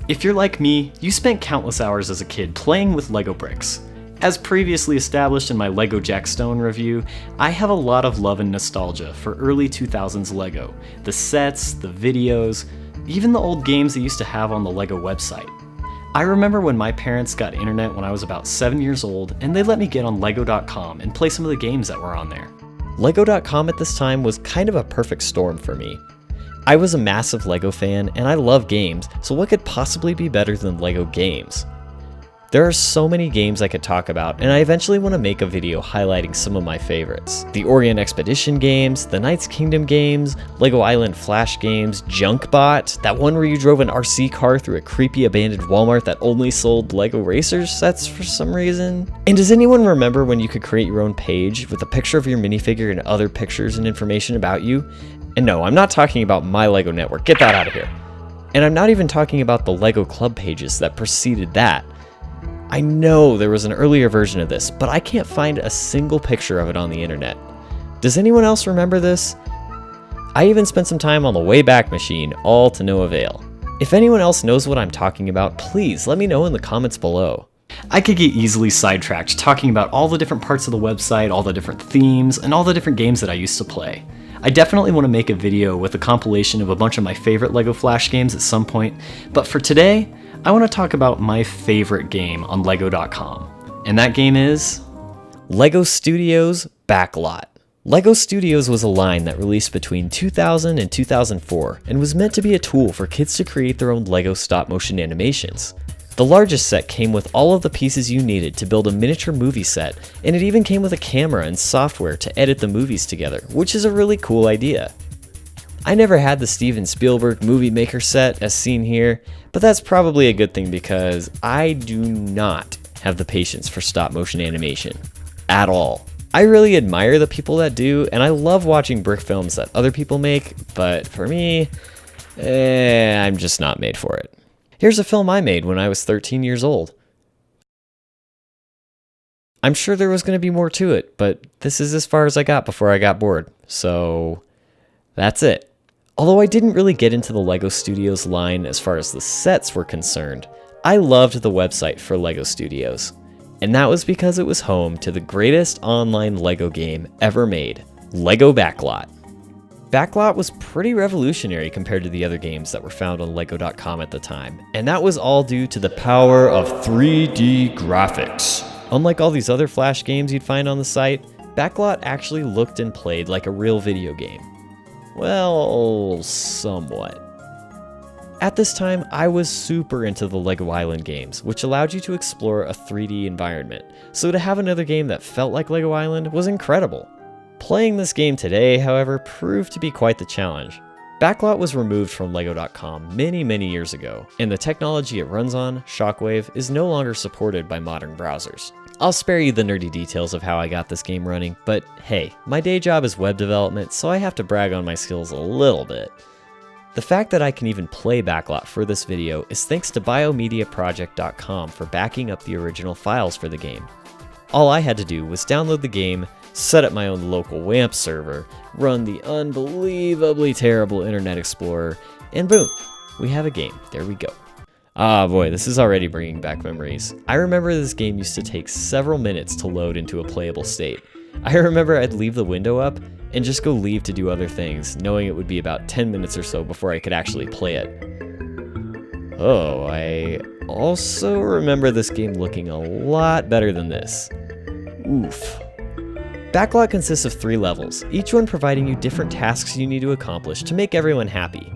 If you're like me, you spent countless hours as a kid playing with Lego bricks. As previously established in my Lego Jackstone review, I have a lot of love and nostalgia for early 2000s Lego. The sets, the videos, even the old games they used to have on the Lego website. I remember when my parents got internet when I was about 7 years old, and they let me get on Lego.com and play some of the games that were on there. Lego.com at this time was kind of a perfect storm for me. I was a massive Lego fan, and I love games, so what could possibly be better than Lego games? There are so many games I could talk about, and I eventually want to make a video highlighting some of my favorites. The Orient Expedition games, the Knights Kingdom games, Lego Island Flash games, Junkbot, that one where you drove an RC car through a creepy abandoned Walmart that only sold Lego Racers sets for some reason. And does anyone remember when you could create your own page with a picture of your minifigure and other pictures and information about you? And no, I'm not talking about My Lego Network, get that out of here. And I'm not even talking about the Lego Club pages that preceded that. I know there was an earlier version of this, but I can't find a single picture of it on the internet. Does anyone else remember this? I even spent some time on the Wayback Machine, all to no avail. If anyone else knows what I'm talking about, please let me know in the comments below. I could get easily sidetracked talking about all the different parts of the website, all the different themes, and all the different games that I used to play. I definitely want to make a video with a compilation of a bunch of my favorite Lego Flash games at some point, but for today, I want to talk about my favorite game on Lego.com, and that game is Lego Studios Backlot. Lego Studios was a line that released between 2000 and 2004 and was meant to be a tool for kids to create their own Lego stop-motion animations. The largest set came with all of the pieces you needed to build a miniature movie set, and it even came with a camera and software to edit the movies together, which is a really cool idea. I never had the Steven Spielberg Movie Maker set as seen here, but that's probably a good thing because I do not have the patience for stop motion animation. At all. I really admire the people that do, and I love watching brick films that other people make, but for me, I'm just not made for it. Here's a film I made when I was 13 years old. I'm sure there was going to be more to it, but this is as far as I got before I got bored, so that's it. Although I didn't really get into the Lego Studios line as far as the sets were concerned, I loved the website for Lego Studios. And that was because it was home to the greatest online Lego game ever made, Lego Backlot. Backlot was pretty revolutionary compared to the other games that were found on Lego.com at the time, and that was all due to the power of 3D graphics. Unlike all these other Flash games you'd find on the site, Backlot actually looked and played like a real video game. Well, somewhat. At this time, I was super into the Lego Island games, which allowed you to explore a 3D environment, so to have another game that felt like Lego Island was incredible. Playing this game today, however, proved to be quite the challenge. Backlot was removed from Lego.com many years ago, and the technology it runs on, Shockwave, is no longer supported by modern browsers. I'll spare you the nerdy details of how I got this game running, but hey, my day job is web development, so I have to brag on my skills a little bit. The fact that I can even play Backlot for this video is thanks to biomediaproject.com for backing up the original files for the game. All I had to do was download the game, set up my own local WAMP server, run the unbelievably terrible Internet Explorer, and boom, we have a game. There we go. Ah boy, this is already bringing back memories. I remember this game used to take several minutes to load into a playable state. I remember I'd leave the window up and just go leave to do other things, knowing it would be about 10 minutes or so before I could actually play it. Oh, I also remember this game looking a lot better than this. Oof. Backlot consists of 3 levels, each one providing you different tasks you need to accomplish to make everyone happy.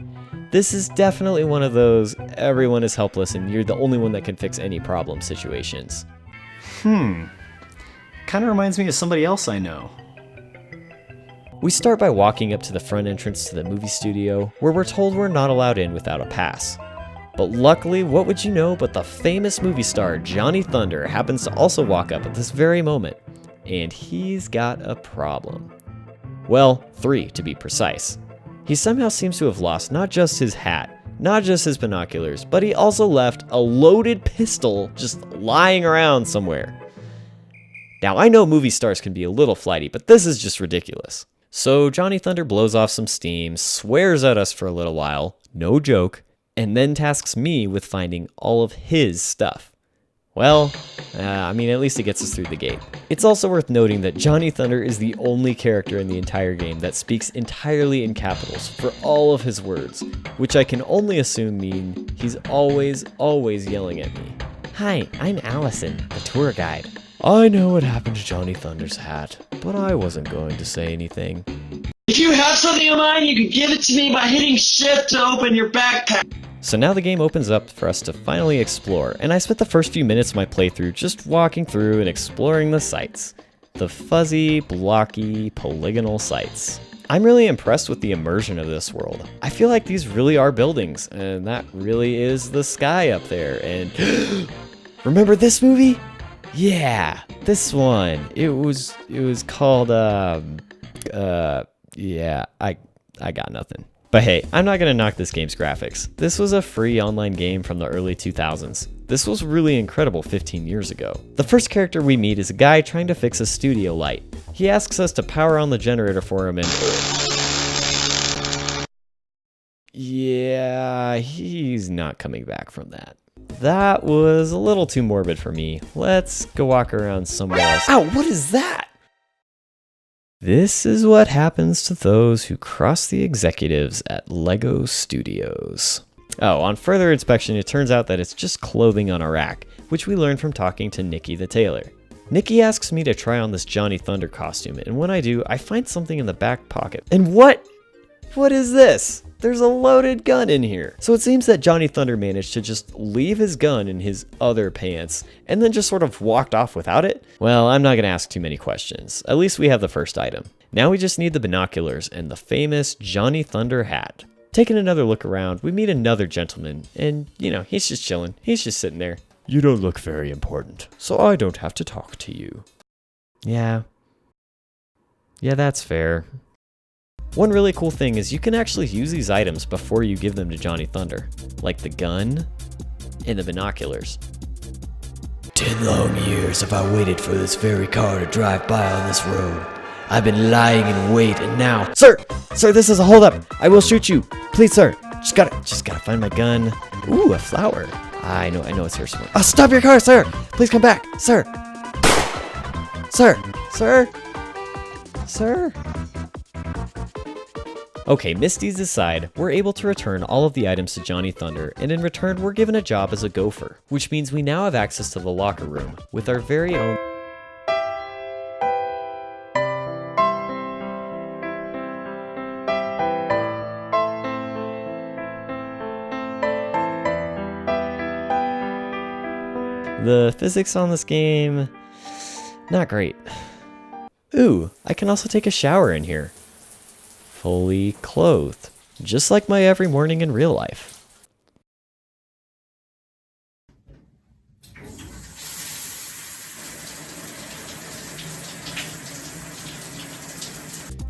This is definitely one of those everyone is helpless and you're the only one that can fix any problem situations. Kinda reminds me of somebody else I know. We start by walking up to the front entrance to the movie studio, where we're told we're not allowed in without a pass. But luckily, what would you know but the famous movie star Johnny Thunder happens to also walk up at this very moment. And he's got a problem. Well, 3 to be precise. He somehow seems to have lost not just his hat, not just his binoculars, but he also left a loaded pistol just lying around somewhere. Now, I know movie stars can be a little flighty, but this is just ridiculous. So Johnny Thunder blows off some steam, swears at us for a little while, no joke, and then tasks me with finding all of his stuff. Well, I mean, at least it gets us through the gate. It's also worth noting that Johnny Thunder is the only character in the entire game that speaks entirely in capitals for all of his words, which I can only assume mean he's always yelling at me. Hi, I'm Allison, the tour guide. I know what happened to Johnny Thunder's hat, but I wasn't going to say anything. If you have something in mind, you can give it to me by hitting shift to open your backpack. So now the game opens up for us to finally explore, and I spent the first few minutes of my playthrough just walking through and exploring the sights. The fuzzy, blocky, polygonal sights. I'm really impressed with the immersion of this world. I feel like these really are buildings, and that really is the sky up there, and remember this movie? Yeah, this one. It was called, yeah, I got nothing. But hey, I'm not gonna knock this game's graphics. This was a free online game from the early 2000s. This was really incredible 15 years ago. The first character we meet is a guy trying to fix a studio light. He asks us to power on the generator for him and... yeah, he's not coming back from that. That was a little too morbid for me. Let's go walk around somewhere else. Ow, what is that? This is what happens to those who cross the executives at LEGO Studios. Oh, on further inspection, it turns out that it's just clothing on a rack, which we learned from talking to Nikki the tailor. Nikki asks me to try on this Johnny Thunder costume, and when I do, I find something in the back pocket. And what? What is this? There's a loaded gun in here. So it seems that Johnny Thunder managed to just leave his gun in his other pants and then just sort of walked off without it. Well, I'm not gonna ask too many questions. At least we have the first item. Now we just need the binoculars and the famous Johnny Thunder hat. Taking another look around, we meet another gentleman and, you know, he's just chilling. He's just sitting there. You don't look very important, so I don't have to talk to you. Yeah, that's fair. One really cool thing is you can actually use these items before you give them to Johnny Thunder, like the gun and the binoculars. 10 long years have I waited for this very car to drive by on this road. I've been lying in wait and now... Sir, this is a holdup. I will shoot you. Please, sir. Just gotta find my gun. Ooh, a flower. I know it's here somewhere. Oh, stop your car, sir. Please come back, sir. Sir. Okay, Misty's aside, we're able to return all of the items to Johnny Thunder, and in return we're given a job as a gopher, which means we now have access to the locker room with our very own... The physics on this game, not great. Ooh, I can also take a shower in here. Fully clothed, just like my every morning in real life.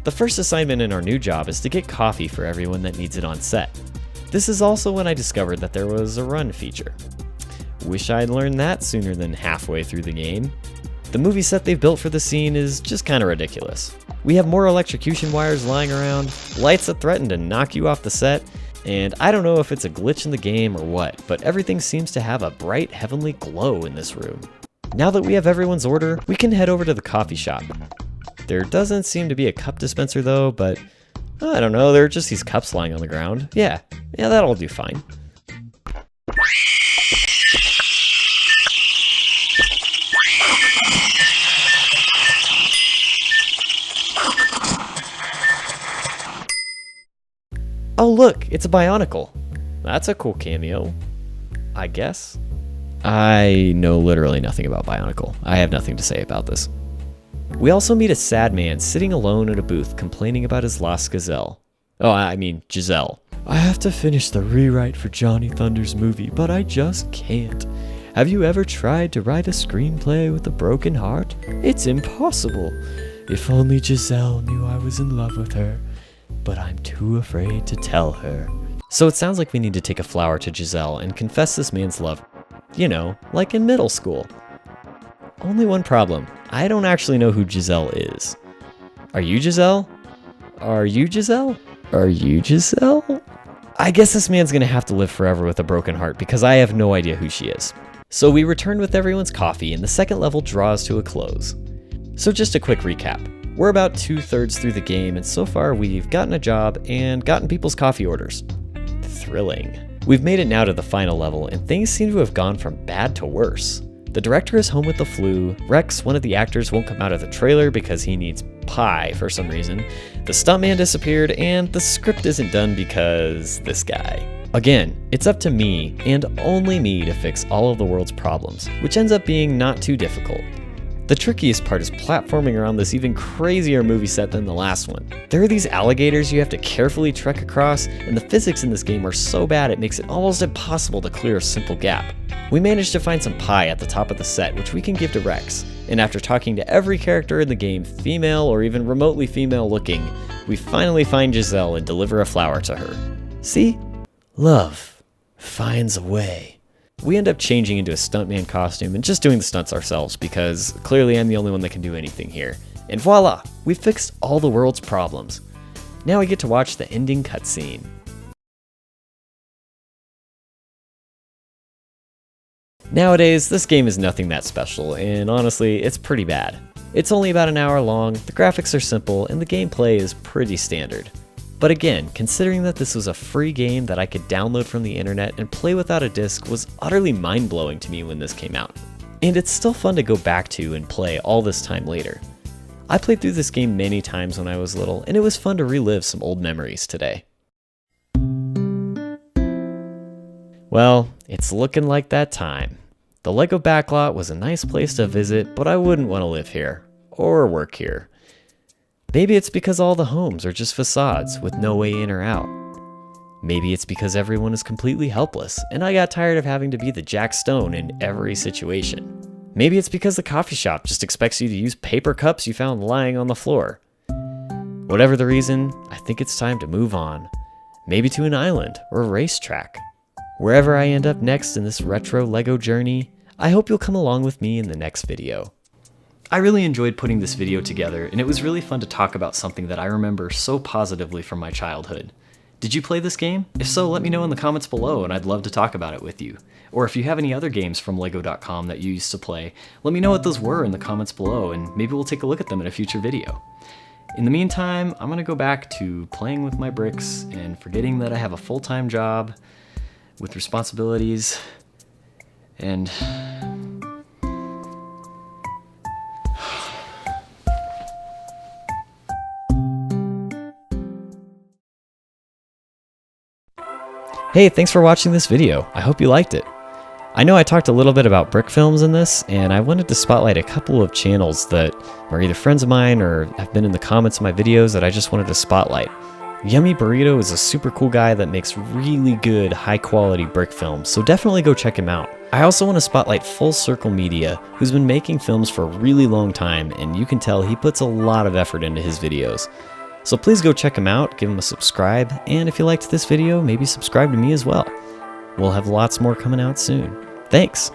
The first assignment in our new job is to get coffee for everyone that needs it on set. This is also when I discovered that there was a run feature. Wish I'd learned that sooner than halfway through the game. The movie set they've built for the scene is just kinda ridiculous. We have more electrocution wires lying around, lights that threaten to knock you off the set, and I don't know if it's a glitch in the game or what, but everything seems to have a bright heavenly glow in this room. Now that we have everyone's order, we can head over to the coffee shop. There doesn't seem to be a cup dispenser though, but I don't know, there are just these cups lying on the ground. Yeah, that'll do fine. Oh look, it's a Bionicle. That's a cool cameo, I guess. I know literally nothing about Bionicle. I have nothing to say about this. We also meet a sad man sitting alone at a booth complaining about his lost gazelle. Oh, I mean Giselle. I have to finish the rewrite for Johnny Thunder's movie, but I just can't. Have you ever tried to write a screenplay with a broken heart? It's impossible. If only Giselle knew I was in love with her. But I'm too afraid to tell her. So it sounds like we need to take a flower to Giselle and confess this man's love. You know, like in middle school. Only one problem. I don't actually know who Giselle is. Are you Giselle? Are you Giselle? Are you Giselle? I guess this man's gonna have to live forever with a broken heart because I have no idea who she is. So we return with everyone's coffee and the second level draws to a close. So just a quick recap. We're about 2/3 through the game and so far we've gotten a job and gotten people's coffee orders. Thrilling. We've made it now to the final level and things seem to have gone from bad to worse. The director is home with the flu, Rex, one of the actors, won't come out of the trailer because he needs pie for some reason, the stuntman disappeared, and the script isn't done because this guy. Again, it's up to me, and only me, to fix all of the world's problems, which ends up being not too difficult. The trickiest part is platforming around this even crazier movie set than the last one. There are these alligators you have to carefully trek across, and the physics in this game are so bad it makes it almost impossible to clear a simple gap. We managed to find some pie at the top of the set, which we can give to Rex, and after talking to every character in the game, female or even remotely female looking, we finally find Giselle and deliver a flower to her. See? Love finds a way. We end up changing into a stuntman costume and just doing the stunts ourselves because clearly I'm the only one that can do anything here. And voila, we fixed all the world's problems. Now we get to watch the ending cutscene. Nowadays, this game is nothing that special, and honestly, it's pretty bad. It's only about an hour long, the graphics are simple, and the gameplay is pretty standard. But again, considering that this was a free game that I could download from the internet and play without a disc was utterly mind-blowing to me when this came out. And it's still fun to go back to and play all this time later. I played through this game many times when I was little, and it was fun to relive some old memories today. Well, it's looking like that time. The LEGO Backlot was a nice place to visit, but I wouldn't want to live here, or work here. Maybe it's because all the homes are just facades with no way in or out. Maybe it's because everyone is completely helpless, and I got tired of having to be the Jack Stone in every situation. Maybe it's because the coffee shop just expects you to use paper cups you found lying on the floor. Whatever the reason, I think it's time to move on. Maybe to an island or a racetrack. Wherever I end up next in this retro LEGO journey, I hope you'll come along with me in the next video. I really enjoyed putting this video together, and it was really fun to talk about something that I remember so positively from my childhood. Did you play this game? If so, let me know in the comments below, and I'd love to talk about it with you. Or if you have any other games from LEGO.com that you used to play, let me know what those were in the comments below, and maybe we'll take a look at them in a future video. In the meantime, I'm gonna go back to playing with my bricks and forgetting that I have a full-time job with responsibilities, and hey, thanks for watching this video. I hope you liked it. I know I talked a little bit about brick films in this, and I wanted to spotlight a couple of channels that are either friends of mine or have been in the comments of my videos that I just wanted to spotlight. Yummy Burrito is a super cool guy that makes really good, high quality brick films, so definitely go check him out. I also want to spotlight Full Circle Media, who's been making films for a really long time, and you can tell he puts a lot of effort into his videos. So please go check him out, give him a subscribe, and if you liked this video, maybe subscribe to me as well. We'll have lots more coming out soon. Thanks!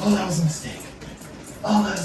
Oh, that was a mistake. Oh, that